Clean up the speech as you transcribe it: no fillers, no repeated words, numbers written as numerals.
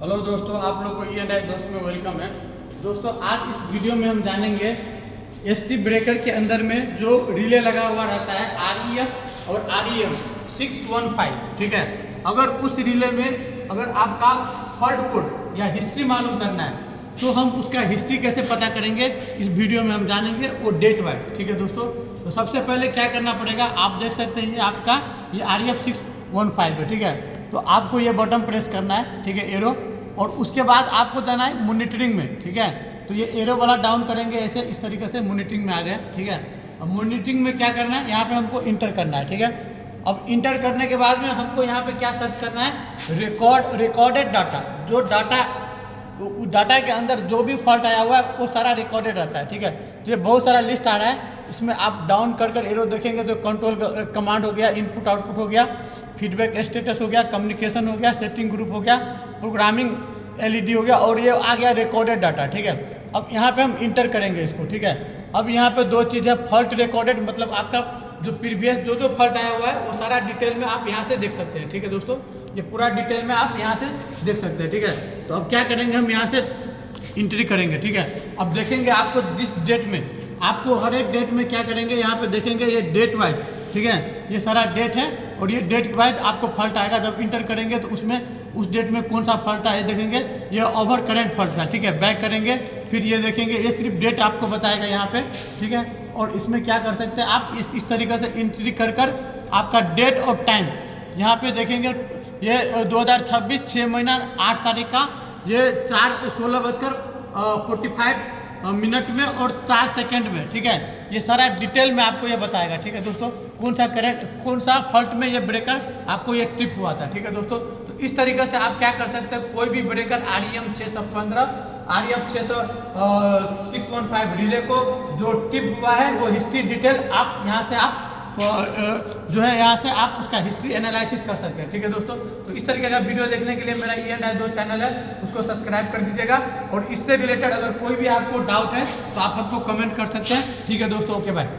Hello दोस्तों, आप लोग को E&I दोस्त में वेलकम है। दोस्तों आज इस वीडियो में हम जानेंगे ST ब्रेकर के अंदर में जो रिले लगा हुआ रहता है REF और REM 615, ठीक है। अगर उस रिले में अगर आपका फॉल्ट कोड या हिस्ट्री मालूम करना है तो हम उसका हिस्ट्री कैसे पता करेंगे इस वीडियो में हम जानेंगे, वो डेट वाइज, ठीक है दोस्तों। तो सबसे पहले क्या करना पड़ेगा, आप देख सकते हैं आपका ये REF 615 है, ठीक है। तो आपको ये बटन प्रेस करना है, ठीक है, एरो, और उसके बाद आपको जाना है मॉनिटरिंग में, ठीक है। तो ये एरो वाला डाउन करेंगे ऐसे, इस तरीके से मॉनिटरिंग में आ गए, ठीक है। अब मॉनिटरिंग में क्या करना है, यहाँ पे हमको इंटर करना है, ठीक है। अब इंटर करने के बाद में हमको यहाँ पे क्या सर्च करना है, रिकॉर्डेड डाटा। जो डाटा के अंदर जो भी फॉल्ट आया हुआ है वो सारा रिकॉर्डेड रहता है, ठीक है। तो ये बहुत सारा लिस्ट आ रहा है, इसमें आप डाउन कर एरो देखेंगे तो कंट्रोल कमांड हो गया, इनपुट आउटपुट हो गया, फीडबैक स्टेटस हो गया, कम्युनिकेशन हो गया, सेटिंग ग्रुप हो गया, प्रोग्रामिंग LED हो गया, और ये आ गया रिकॉर्डेड डाटा, ठीक है। अब यहाँ पे हम इंटर करेंगे इसको, ठीक है। अब यहाँ पे दो चीज़ है, फॉल्ट रिकॉर्डेड मतलब आपका जो प्रीवियस जो फॉल्ट आया हुआ है वो सारा डिटेल में आप यहाँ से देख सकते हैं, ठीक है दोस्तों। ये पूरा डिटेल में आप यहाँ से देख सकते हैं, ठीक है। तो अब क्या करेंगे, हम यहाँ से एंट्री करेंगे, ठीक है। अब देखेंगे आपको जिस डेट में, आपको हर एक डेट में क्या करेंगे, यहाँ पे देखेंगे ये डेट वाइज, ठीक है। ये सारा डेट है और ये डेट वाइज आपको फॉल्ट आएगा। जब इंटर करेंगे तो उसमें उस डेट में कौन सा फॉल्ट आया देखेंगे, ये ओवर करेंट फॉल्ट था, ठीक है। बैक करेंगे, फिर ये देखेंगे, ये सिर्फ डेट आपको बताएगा यहाँ पे, ठीक है। और इसमें क्या कर सकते हैं आप, इस तरीके से एंट्री कर आपका डेट और टाइम यहाँ पे देखेंगे। ये 2026 6 महीना 8 तारीख का, ये 4:16:45 में और 4 सेकेंड में, ठीक है। ये सारा डिटेल में आपको ये बताएगा, ठीक है दोस्तों, कौन सा फॉल्ट में ये ब्रेकर आपको ये ट्रिप हुआ था, ठीक है दोस्तों। तो इस तरीके से आप क्या कर सकते हैं, कोई भी ब्रेकर REM 615 REF 615 रिले को जो टिप हुआ है वो हिस्ट्री डिटेल आप यहाँ से आप जो है यहाँ से आप उसका हिस्ट्री एनालिसिस कर सकते हैं, ठीक है दोस्तों। तो इस तरीके का वीडियो देखने के लिए मेरा E&I दोस्त चैनल है, उसको सब्सक्राइब कर दीजिएगा। और इससे रिलेटेड अगर कोई भी आपको डाउट है तो आप हमको कमेंट कर सकते हैं, ठीक है दोस्तों। Okay bye.